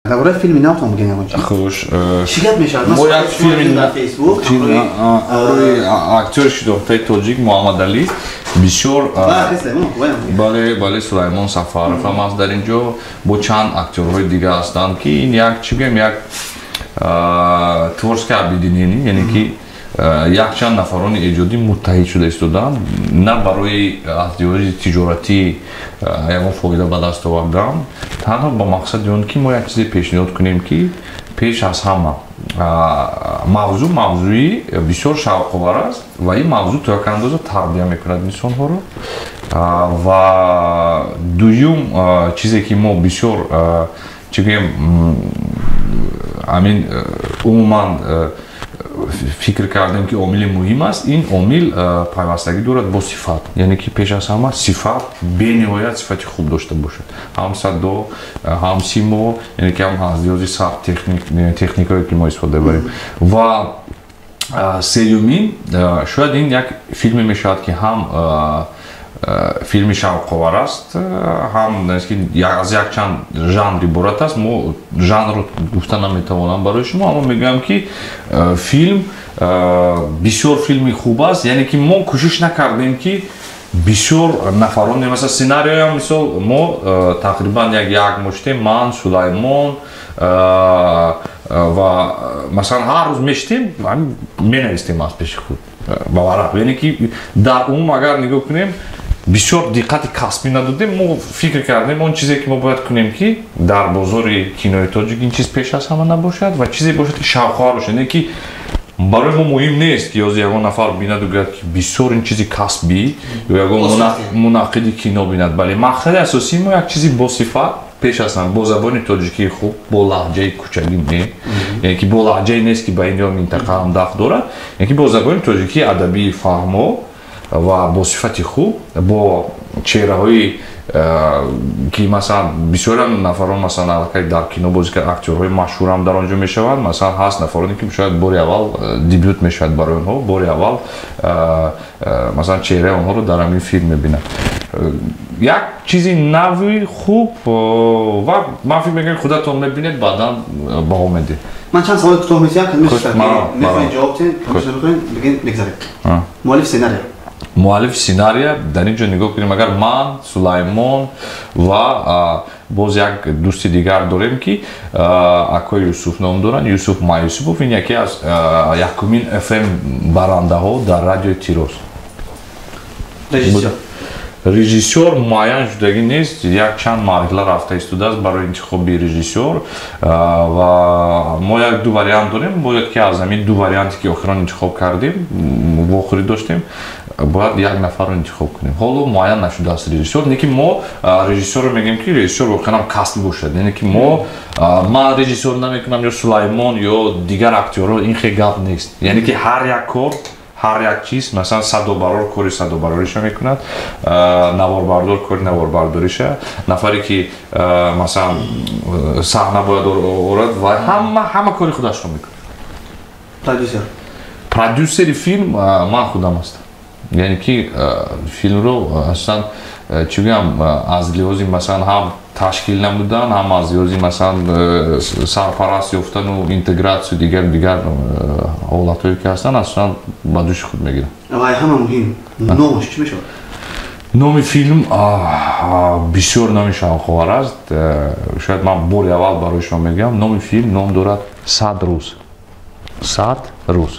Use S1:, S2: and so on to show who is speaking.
S1: درباره فیلمی نمیتونم بگم اونجا.
S2: خوش.
S1: شگفت میشه.
S2: ما یک فیلم
S1: در فیسبوک.
S2: روی اکتور شناخته تاجیک محمد علی بسیار. بله سلیمان سفارف هم است در اینجا با چند اکتورهای دیگه هستند که این یک چی بگم یک تورسکا بیدینینی یعنی که یک چند نفران ایجادی متحد شده ایستادند نه برای از دیواری تجارتی یکم فایده به دست آوردن تنها با مقصد اون که ما یک چیزی پیشنهاد کنیم که پیش از همه موضوعی بسیار شوق‌آور است و این موضوع تا یک اندازه تربیت میکند انسان‌ها رو و دوم چیزی که ما بسیار چی بگیم همین عموما فکر کردیم که عامل مهم است این عامل پیوستگی دارد با صفت یعنی که پیش از همه صفت به‌نهایت صفت خوب داشته باشد هم صدا هم سیما یعنی که هم از لحاظ سبک تکنیکایی که ما استفاده بریم و سومین شاید این یک فیلم میشود که هم فیلم شوق‌آور است هم از یک چند ژانر عبارت است ما ژانر رو گفتن نمیتوانم برای شما اما میگم که فیلم بسیار فیلمی خوب است یعنی که ما کوشش نکردیم که بسیار نفران مثلا سیناریو هم مثال ما تقریبا یک مشته من سلیمان و مثلا هر روز میشتیم مینویسیم از پیش خود با ورق یعنی که در اون اگر نگاه کنیم بسیار دقت کسبی ندادیم ما فکر کردیم اون چیزی که ما باید کنیم که در بازار کینوی تاجیک این چیز پیش از همه نباشد و چیزی باشد که شوق‌آور باشد یعنی که برای ما مهم نیست که از یگان نفر بیند و گوید که بسیار این چیزی کسبی یا یگان منعقد کینو بیند بله مقصد اساسی ما یک چیزی با صفت پیش از همه با زبان تاجیکی خوب با لهجه کوچکی نه یعنی که با لهجه نیست که به این منطقه هم دخل دارد یعنی که با زبان تاجیکی ادبی فهمو و با صفت خوب با چهره‌های که مثلا بسیار نفران مثلا در کینو بازی که اکتورهای مشهور هم در آنجا میشوند مثلا هست نفرانی که شاید بار اول دیبیوت میشود برای اونها بار اول مثلا چهره اونها رو در همین فیلم میبینن یک چیزی نوی خوب و من فکر میکنم خودتون میبینید بعدا بها میده
S1: من چند سوال کوتاه می‌پرسم که می‌خواید جواب بدید بگین بگذارید مؤلف سیناریو در اینجا نگاه کنیم اگر من سلیمان و باز یک دوست دیگر داریم که اکای یوسف نام دارن یوسف مایوسوف این یکی از یکمین FM برنده ها در رادیو تیروس رژیسور معین شدگی نیست یک چند مرحله رفته ایستاده است برای انتخاب رژیسور و ما یک دو واریانت داریم باید که از همین دو واریانتی که آخران انتخاب کردیم و آخری داشتیم باید یک نفر رو انتخاب کنیم حالا معین نشده است رژیسور یعنی که ما رژیسور رو میگیم که رژیسور واقعا کاست باشد یعنی که ما من رژیسور نمیکنم یا سلیمان یا دیگر اکتورها این خیلی گپ نیست یعنی که هر یک کار هر یک چیز مثلا صدابرار کاری صدابراریش میکند نواربردار کاری نواربرداریشه نفری که مثلا صحنه باید آورد و همه کاری خودش رو میکنه پرودوسر فیلم من خودم هستم یعنی که فیلم رو اصلا چی بگم از لحاظ مثلا هم تشکیل نمودن هم از لحاظ مثلا سرپرست یافتن و اینتگراسیون دیگر حالتایی که هستن اصلا با دوش خود میگیرن و همه مهم نامش چی میشه؟
S2: نام فیلم بسیار نام شوق‌آور است شاید من بار اول برای شما میگم نام فیلم نام دارد 100 روز